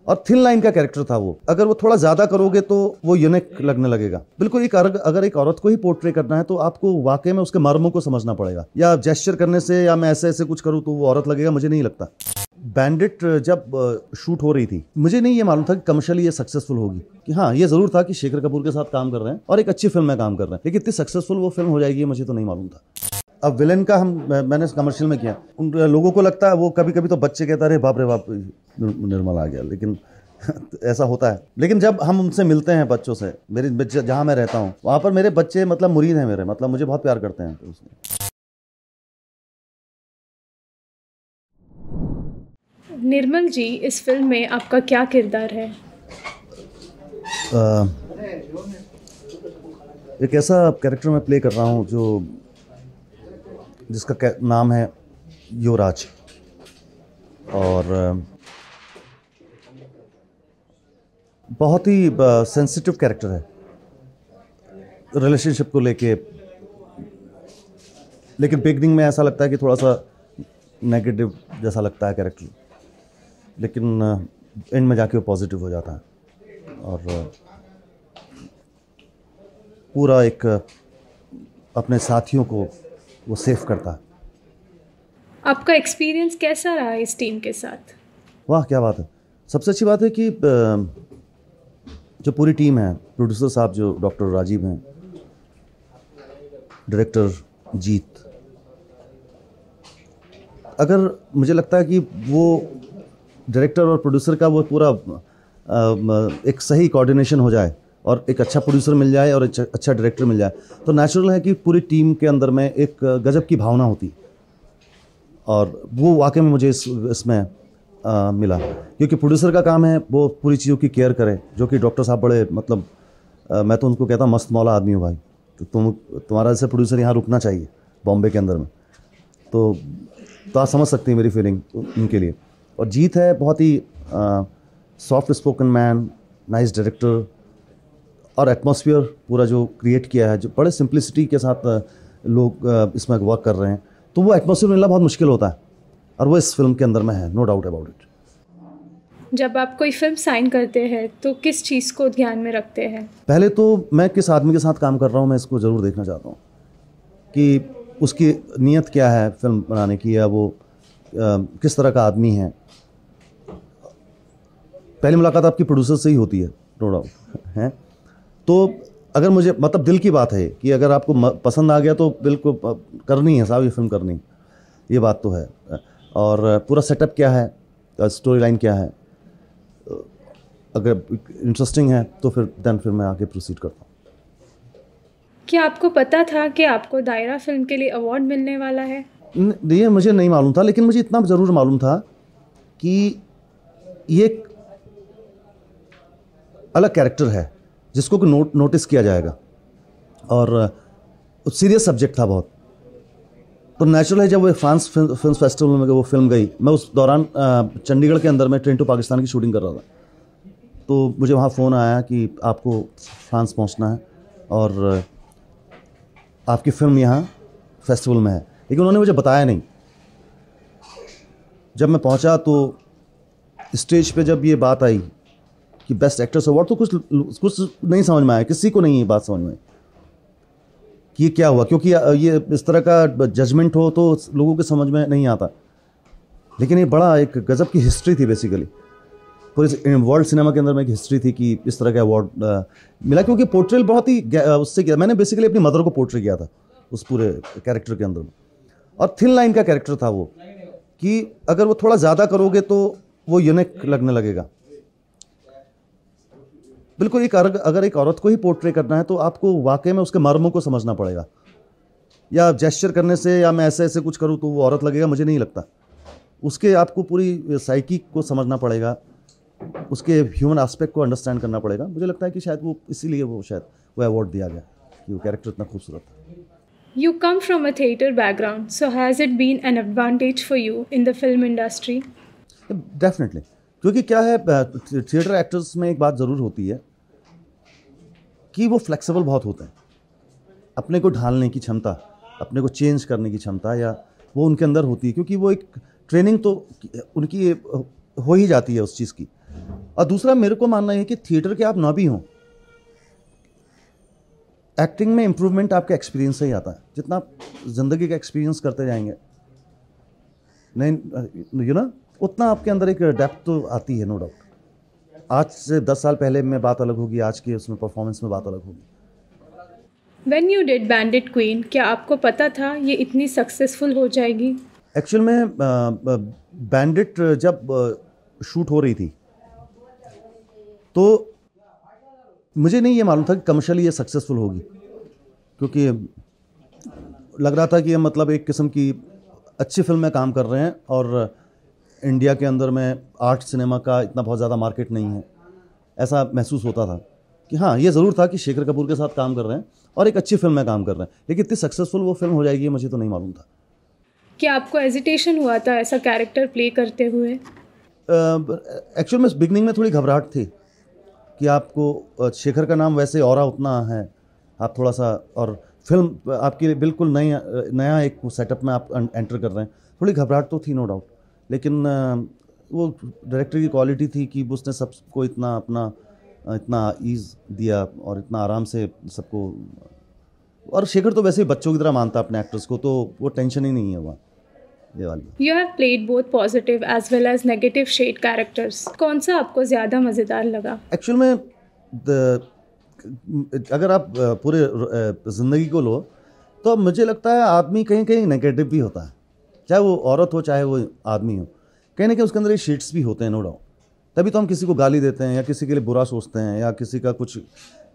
और thin line का character था वो। अगर वो थोड़ा ज़्यादा करोगे तो वो यूनिक लगने लगेगा। बिल्कुल अगर एक औरत को ही पोर्ट्रे करना है तो आपको वाकई में उसके मर्मों को समझना पड़ेगा। या जेस्चर करने से या मैं ऐसे ऐसे कुछ करूँ तो वो औरत लगेगा, मुझे नहीं लगता। बैंडिट जब शूट हो रही थी, मुझे नहीं ये मालूम था कि कमर्शियली ये सक्सेसफुल होगी। कि हाँ, ये ज़रूर था कि शेखर कपूर के साथ काम कर रहे हैं और एक अच्छी फिल्म में काम कर रहे हैं, लेकिन इतनी सक्सेसफुल वो फिल्म हो जाएगी मुझे तो नहीं मालूम था। अब विलेन का मैंने कमर्शियल में किया, उन लोगों को लगता है वो कभी कभी तो बच्चे कहता है बाप रे बाप निर्मल आ गया, लेकिन ऐसा होता है। लेकिन जब हम उनसे मिलते हैं बच्चों से, मेरे बच्चे जहाँ मैं रहता हूँ वहाँ पर मेरे बच्चे मतलब मुरीद हैं मेरे, मतलब मुझे बहुत प्यार करते हैं। तो निर्मल जी, इस फिल्म में आपका क्या किरदार है? एक ऐसा कैरेक्टर मैं प्ले कर रहा हूँ जिसका नाम है युवराज, और बहुत ही सेंसिटिव कैरेक्टर है रिलेशनशिप को लेके। लेकिन बिगनिंग में ऐसा लगता है कि थोड़ा सा नेगेटिव जैसा लगता है कैरेक्टर, लेकिन एंड में जाके वो पॉजिटिव हो जाता है और पूरा एक अपने साथियों को वो सेफ करता है। आपका एक्सपीरियंस कैसा रहा इस टीम के साथ? वाह, क्या बात है। सबसे अच्छी बात है कि जो पूरी टीम है, प्रोड्यूसर साहब जो डॉक्टर राजीव हैं, डायरेक्टर जीत, अगर मुझे लगता है कि वो डायरेक्टर और प्रोड्यूसर का वो पूरा एक सही कोऑर्डिनेशन हो जाए और एक अच्छा प्रोड्यूसर मिल जाए और एक अच्छा डायरेक्टर मिल जाए तो नेचुरल है कि पूरी टीम के अंदर में एक गजब की भावना होती, और वो वाकई में मुझे इसमें मिला। क्योंकि प्रोड्यूसर का काम है वो पूरी चीज़ों की केयर करे, जो कि डॉक्टर साहब बड़े मतलब मैं तो उनको कहता हूँ मस्त मौला आदमी हो भाई। तो तुम्हारा जैसे प्रोड्यूसर यहाँ रुकना चाहिए बॉम्बे के अंदर में। तो आप समझ सकते हैं मेरी फीलिंग उनके लिए। और जीत है बहुत ही soft spoken man, nice director, और एटमॉस्फेयर पूरा जो क्रिएट किया है, जो बड़े सिंप्लिसिटी के साथ लोग इसमें वर्क कर रहे हैं, तो वो एटमॉस्फेयर मिलना बहुत मुश्किल होता है, और वो इस फिल्म के अंदर में है, नो डाउट अबाउट इट। जब आप कोई फिल्म साइन करते हैं तो किस चीज़ को ध्यान में रखते हैं? पहले तो मैं किस आदमी के साथ काम कर रहा हूँ मैं इसको ज़रूर देखना चाहता हूँ कि उसकी नीयत क्या है फिल्म बनाने की, या वो किस तरह का आदमी है। पहली मुलाकात आपकी प्रोड्यूसर से ही होती है, नो डाउट है। तो अगर मुझे मतलब दिल की बात है कि अगर आपको पसंद आ गया तो बिल्कुल करनी है साहब, ये फिल्म करनी, ये बात तो है। और पूरा सेटअप क्या है, स्टोरी लाइन क्या है, अगर इंटरेस्टिंग है तो फिर मैं आगे प्रोसीड करता हूँ। क्या आपको पता था कि आपको दायरा फिल्म के लिए अवार्ड मिलने वाला है? ये मुझे नहीं मालूम था, लेकिन मुझे इतना ज़रूर मालूम था कि ये एक अलग कैरेक्टर है जिसको नोटिस किया जाएगा, और सीरियस सब्जेक्ट था बहुत। तो नेचुरल है जब वो फ्रांस फिल्म फेस्टिवल में वो फिल्म गई, मैं उस दौरान चंडीगढ़ के अंदर में ट्रेन टू पाकिस्तान की शूटिंग कर रहा था। तो मुझे वहाँ फ़ोन आया कि आपको फ्रांस पहुँचना है और आपकी फ़िल्म यहाँ फेस्टिवल में है, लेकिन उन्होंने मुझे बताया नहीं। जब मैं पहुँचा तो स्टेज पे जब ये बात आई कि बेस्ट एक्ट्रेस अवार्ड, तो कुछ नहीं समझ में आया, किसी को नहीं ये बात समझ में आई कि ये क्या हुआ, क्योंकि ये इस तरह का जजमेंट हो तो लोगों के समझ में नहीं आता। लेकिन ये बड़ा एक गजब की हिस्ट्री थी, बेसिकली पूरे वर्ल्ड सिनेमा के अंदर में एक हिस्ट्री थी कि इस तरह का अवार्ड मिला, क्योंकि पोर्ट्रेल बहुत ही उससे किया। मैंने बेसिकली अपनी मदर को पोर्ट्रे किया था उस पूरे कैरेक्टर के अंदर में, और थिन लाइन का कैरेक्टर था वो, कि अगर वो थोड़ा ज़्यादा करोगे तो वो यूनिक लगने लगेगा। बिल्कुल अगर एक औरत को ही पोर्ट्रे करना है तो आपको वाकई में उसके मर्मों को समझना पड़ेगा। या जेस्चर करने से या मैं ऐसे ऐसे कुछ करूँ तो वो औरत लगेगा, मुझे नहीं लगता। उसके आपको पूरी साइकी को समझना पड़ेगा, उसके ह्यूमन एस्पेक्ट को अंडरस्टैंड करना पड़ेगा। मुझे लगता है कि शायद वो इसीलिए वो अवार्ड दिया गया कि वो कैरेक्टर इतना खूबसूरत था। You come from a theatre background, so has it been an advantage for you in the film industry? Definitely, क्योंकि क्या है, थिएटर एक्टर्स में एक बात ज़रूर होती है कि वो फ्लेक्सिबल बहुत होते हैं। अपने को ढालने की क्षमता, अपने को चेंज करने की क्षमता, या वो उनके अंदर होती है, क्योंकि वो एक ट्रेनिंग तो उनकी हो ही जाती है उस चीज़ की। और दूसरा मेरे को मानना है कि थिएटर के आप ना भी हों, एक्टिंग में इम्प्रूवमेंट आपके एक्सपीरियंस से ही आता है। जितना आप ज़िंदगी का एक्सपीरियंस करते जाएंगे नहीं उतना आपके अंदर एक डेप्थ तो आती है, नो डाउट। आज से 10 साल पहले में बात अलग होगी, आज के उसमें परफॉर्मेंस में बात अलग होगी। When you did Bandit Queen, क्या आपको पता था ये इतनी सक्सेसफुल हो जाएगी? एक्चुअल में बैंडिट जब शूट हो रही थी तो मुझे नहीं ये मालूम था कि कमर्शियली ये सक्सेसफुल होगी, क्योंकि लग रहा था कि ये मतलब एक किस्म की अच्छी फिल्म में काम कर रहे हैं और इंडिया के अंदर में आर्ट सिनेमा का इतना बहुत ज़्यादा मार्केट नहीं है, ऐसा महसूस होता था। कि हाँ, ये ज़रूर था कि शेखर कपूर के साथ काम कर रहे हैं और एक अच्छी फिल्म में काम कर रहे हैं, लेकिन इतनी सक्सेसफुल वो फिल्म हो जाएगी ये मुझे तो नहीं मालूम था। क्या आपको हेजिटेशन हुआ था ऐसा कैरेक्टर प्ले करते हुए? एक्चुअल में बिगनिंग में थोड़ी घबराहट थी कि आपको शेखर का नाम वैसे और उतना है, आप थोड़ा सा, और फिल्म आपके लिए बिल्कुल नया एक सेटअप में आप एंटर कर रहे हैं, थोड़ी घबराहट तो थी नो डाउट। लेकिन वो डायरेक्टर की क्वालिटी थी कि उसने सबको इतना ईज़ दिया और इतना आराम से सबको, और शेखर तो वैसे ही बच्चों की तरह मानता अपने एक्टर्स को, तो वो टेंशन ही नहीं है वहाँ ये वाली। You have played both positive as well as negative shade characters. कौन सा आपको ज़्यादा मज़ेदार लगा? एक्चुअल में अगर आप पूरे ज़िंदगी को लो तो मुझे लगता है आदमी कहीं कहीं नेगेटिव भी होता है, चाहे वो औरत हो चाहे वो आदमी हो, कहीं ना कहीं उसके अंदर ये शेड्स भी होते हैं, नो डाउट। तभी तो हम किसी को गाली देते हैं या किसी के लिए बुरा सोचते हैं या किसी का कुछ,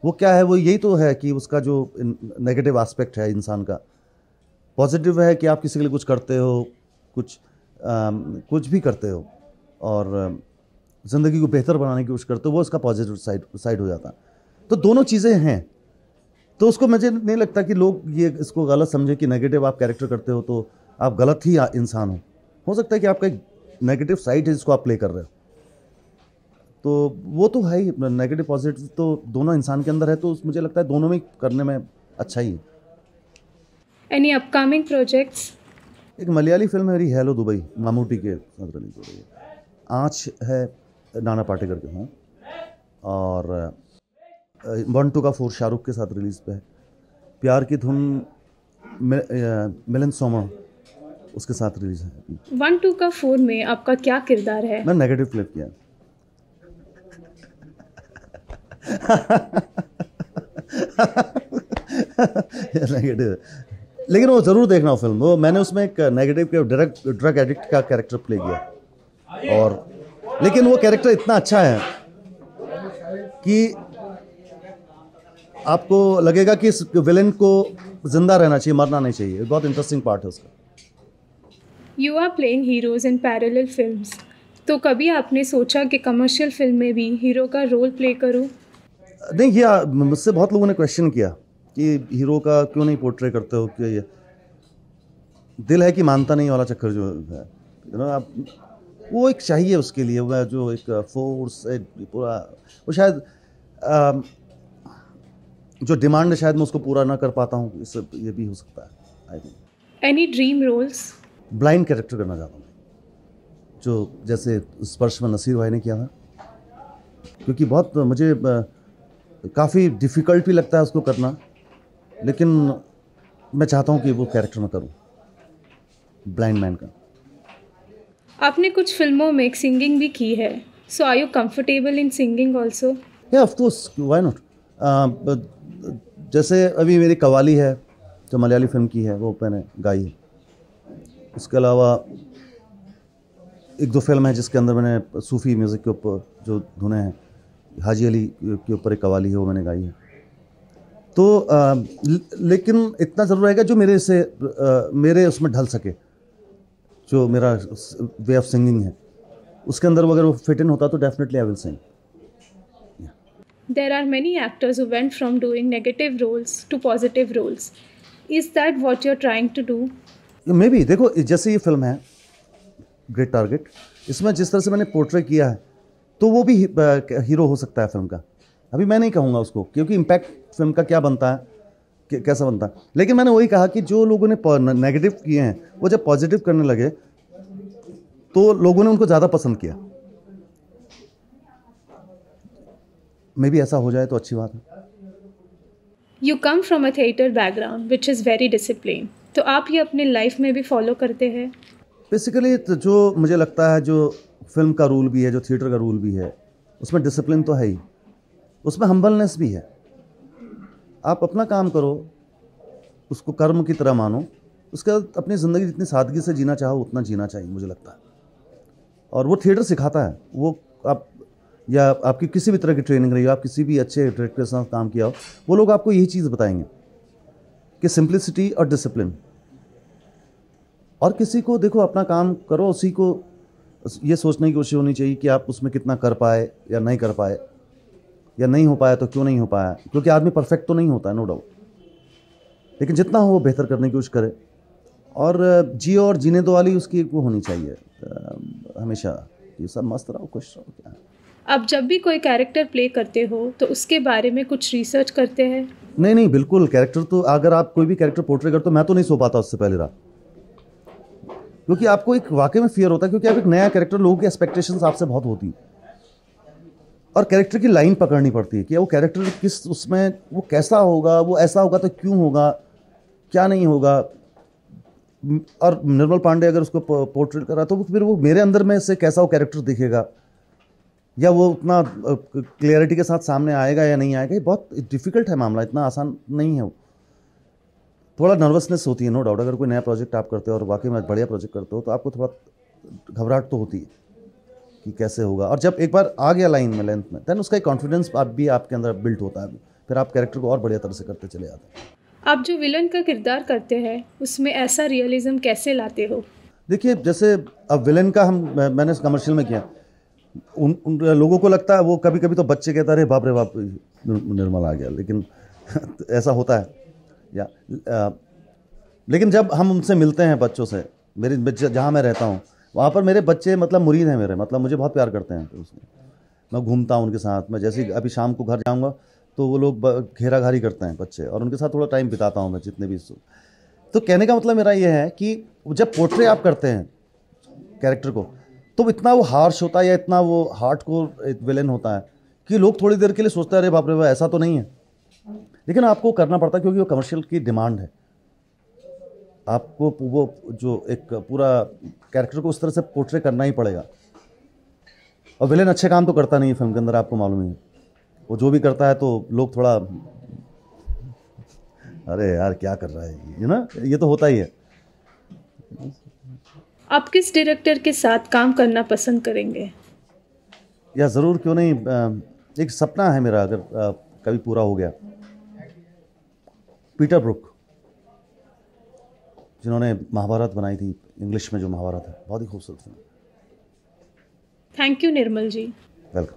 वो क्या है, वो यही तो है कि उसका जो नेगेटिव एस्पेक्ट है इंसान का। पॉजिटिव है कि आप किसी के लिए कुछ करते हो, कुछ भी करते हो और ज़िंदगी को बेहतर बनाने की कोशिश करते हो, वो उसका पॉजिटिव साइड हो जाता है। तो दोनों चीज़ें हैं, तो उसको मुझे नहीं लगता कि लोग ये इसको गलत समझे कि नेगेटिव आप कैरेक्टर करते हो तो आप गलत ही इंसान हो सकता है कि आपका एक नेगेटिव साइड है जिसको आप प्ले कर रहे हो, तो वो तो है ही, नेगेटिव पॉजिटिव तो दोनों इंसान के अंदर है, तो मुझे लगता है दोनों में करने में अच्छा ही है। Any upcoming projects? एक मलयाली फिल्म है मेरी, हेलो दुबई, मामूटी के साथ रिलीज हो रही है। आँच है नाना पाटेकर के साथ, और 1, 2 का 4 शाहरुख के साथ रिलीज पे है। प्यार की धुन मिलन सोमर उसके साथ रिलीज है। 1, 2 का 4 में आपका क्या किरदार है? मैं नेगेटिव प्ले किया है। नेगेटिव, लेकिन वो ज़रूर देखना वो फिल्म। वो मैंने उसमें एक नेगेटिव के ड्रग एडिक्ट का कैरेक्टर प्ले किया, और लेकिन वो कैरेक्टर इतना अच्छा है कि आपको लगेगा कि इस विलेन को जिंदा रहना चाहिए, मरना नहीं चाहिए। बहुत इंटरेस्टिंग पार्ट है उसका। You are playing heroes in parallel films. तो कभी आपने सोचा कि कमर्शियल फिल्म में भी हीरो का रोल प्ले करूं? नहीं, ये मुझसे बहुत लोगों ने क्वेश्चन किया कि हीरो का क्यों नहीं पोर्ट्रे करते हो, कि ये दिल है कि मानता नहीं वाला चक्कर जो है, आप वो एक चाहिए उसके लिए, वह जो एक फोर्स है पूरा, वो शायद जो डिमांड है शायद मैं उसको पूरा ना कर पाता हूँ, इससे ये भी हो सकता है। I think Any dream roles? Blind character करना चाहता हूँ, जो जैसे स्पर्श में नसीर भाई ने किया था, क्योंकि बहुत मुझे काफ़ी डिफ़िकल्ट भी लगता है उसको करना, लेकिन मैं चाहता हूँ कि वो कैरेक्टर मैं करूँ ब्लाइंड मैन का। आपने कुछ फिल्मों में सिंगिंग भी की है, so are you comfortable in singing also? या ऑफ कोर्स, व्हाई नॉट। जैसे अभी मेरी कवाली है जो मलयाली फिल्म की है, वो मैंने गाई है। उसके अलावा 1-2 फिल्म है जिसके अंदर मैंने सूफ़ी म्यूज़िक के ऊपर जो धुने हैं, हाजी अली के ऊपर एक कवाली है, वो मैंने गाई है। तो लेकिन इतना ज़रूर रहेगा जो मेरे उसमें ढल सके, जो मेरा वे ऑफ सिंगिंग है उसके अंदर अगर वो फिट इन होता तो definitely I will sing. There are many actors who went from doing negative roles to positive roles. Is that what you're trying to do? May be, देखो जैसे ये फिल्म है ग्रेट टारगेट, इसमें जिस तरह से मैंने पोर्ट्रे किया है तो वो भी हीरो हो सकता है फिल्म का। अभी मैं नहीं कहूँगा उसको, क्योंकि इम्पैक्ट फिल्म का क्या बनता है, कैसा बनता है, लेकिन मैंने वही कहा कि जो लोगों ने नेगेटिव किए हैं वो जब पॉजिटिव करने लगे तो लोगों ने उनको ज़्यादा पसंद किया। मे भी ऐसा हो जाए तो अच्छी बात है। You come from a theatre background which is very discipline, तो आप ये अपने लाइफ में भी फॉलो करते हैं? बेसिकली तो जो मुझे लगता है, जो फिल्म का रूल भी है, जो थिएटर का रूल भी है, उसमें डिसिप्लिन तो है ही, उसमें हम्बलनेस भी है। आप अपना काम करो, उसको कर्म की तरह मानो, उसके बाद अपनी ज़िंदगी जितनी सादगी से जीना चाहो उतना जीना चाहिए, मुझे लगता है। और वो थिएटर सिखाता है। वो आप या आपकी किसी भी तरह की ट्रेनिंग रही हो, आप किसी भी अच्छे डायरेक्टर के साथ काम किया हो, वो लोग आपको यही चीज़ बताएंगे कि सिंप्लिसिटी और डिसिप्लिन। और किसी को देखो, अपना काम करो, उसी को ये सोचने की कोशिश होनी चाहिए कि आप उसमें कितना कर पाए या नहीं कर पाए, या नहीं हो पाया तो क्यों नहीं हो पाया, क्योंकि आदमी परफेक्ट तो नहीं होता है, नो डाउट, लेकिन जितना हो वो बेहतर करने की कोशिश करे। और जियो और जीने दो वाली उसकी वो होनी चाहिए हमेशा, ये सब मस्त रहो, खुश रहो। क्या आप जब भी कोई कैरेक्टर प्ले करते हो तो उसके बारे में कुछ रिसर्च करते हैं? नहीं, बिल्कुल। कैरेक्टर तो अगर आप कोई भी कैरेक्टर पोर्ट्रे करते हो, मैं तो नहीं सो पाता उससे पहले रात, क्योंकि आपको एक वाकई में फियर होता है, क्योंकि आप एक नया कैरेक्टर, लोगों की एक्सपेक्टेशंस आपसे बहुत होती है, और कैरेक्टर की लाइन पकड़नी पड़ती है कि वो कैरेक्टर किस, उसमें वो कैसा होगा, वो ऐसा होगा तो क्यों होगा, क्या नहीं होगा। और निर्मल पांडे अगर उसको पोर्ट्रेट करा तो फिर वो मेरे अंदर में से कैसा वो कैरेक्टर दिखेगा, या वो उतना क्लियरिटी के साथ सामने आएगा या नहीं आएगा। ये बहुत डिफिकल्ट है मामला, इतना आसान नहीं है वो। थोड़ा नर्वसनेस होती है, नो डाउट। अगर कोई नया प्रोजेक्ट आप करते हो और वाकई में बढ़िया प्रोजेक्ट करते हो तो आपको थोड़ा घबराहट तो होती है कि कैसे होगा। और जब एक बार आ गया लाइन में, लेंथ में, देन उसका एक कॉन्फिडेंस आप भी आपके अंदर बिल्ट होता है, फिर आप कैरेक्टर को और बढ़िया तरह से करते चले जाते हैं। आप जो विलन का किरदार करते हैं उसमें ऐसा रियलिज्म कैसे लाते हो? देखिए, जैसे अब विलन का मैंने कमर्शियल में किया, उन लोगों को लगता है, वो कभी कभी तो बच्चे कहता है, बाप रे बाप निर्मल आ गया, लेकिन ऐसा होता है लेकिन जब हम उनसे मिलते हैं, बच्चों से, मेरे बच्चे जहाँ मैं रहता हूँ वहाँ पर मेरे बच्चे मतलब मुरीद हैं मेरे, मतलब मुझे बहुत प्यार करते हैं। तो उसमें मैं घूमता हूँ उनके साथ, मैं जैसे अभी शाम को घर जाऊँगा तो वो लोग घेराघारी करते हैं बच्चे, और उनके साथ थोड़ा टाइम बिताता हूँ मैं जितने भी। तो कहने का मतलब मेरा ये है कि जब पोर्ट्रे आप करते हैं कैरेक्टर को, तो इतना वो हार्श होता है या इतना वो हार्डकोर विलेन होता है कि लोग थोड़ी देर के लिए सोचते हैं, अरे बाप रे, ऐसा तो नहीं है। लेकिन आपको करना पड़ता है, क्योंकि वो कमर्शियल की डिमांड है। आपको वो जो एक पूरा कैरेक्टर को उस तरह से पोर्ट्रे करना ही पड़ेगा। और विलेन अच्छे काम तो करता नहीं है फिल्म के अंदर, आपको मालूम ही है। वो जो भी करता है तो लोग थोड़ा, अरे यार क्या कर रहा है ये ना, ये तो होता ही है। आप किस डायरेक्टर के साथ काम करना पसंद करेंगे? या ज़रूर, क्यों नहीं, एक सपना है मेरा, अगर कभी पूरा हो गया, पीटर ब्रुक, जिन्होंने महाभारत बनाई थी, इंग्लिश में जो महाभारत है, बहुत ही खूबसूरत film. Thank you Nirmal ji. Welcome.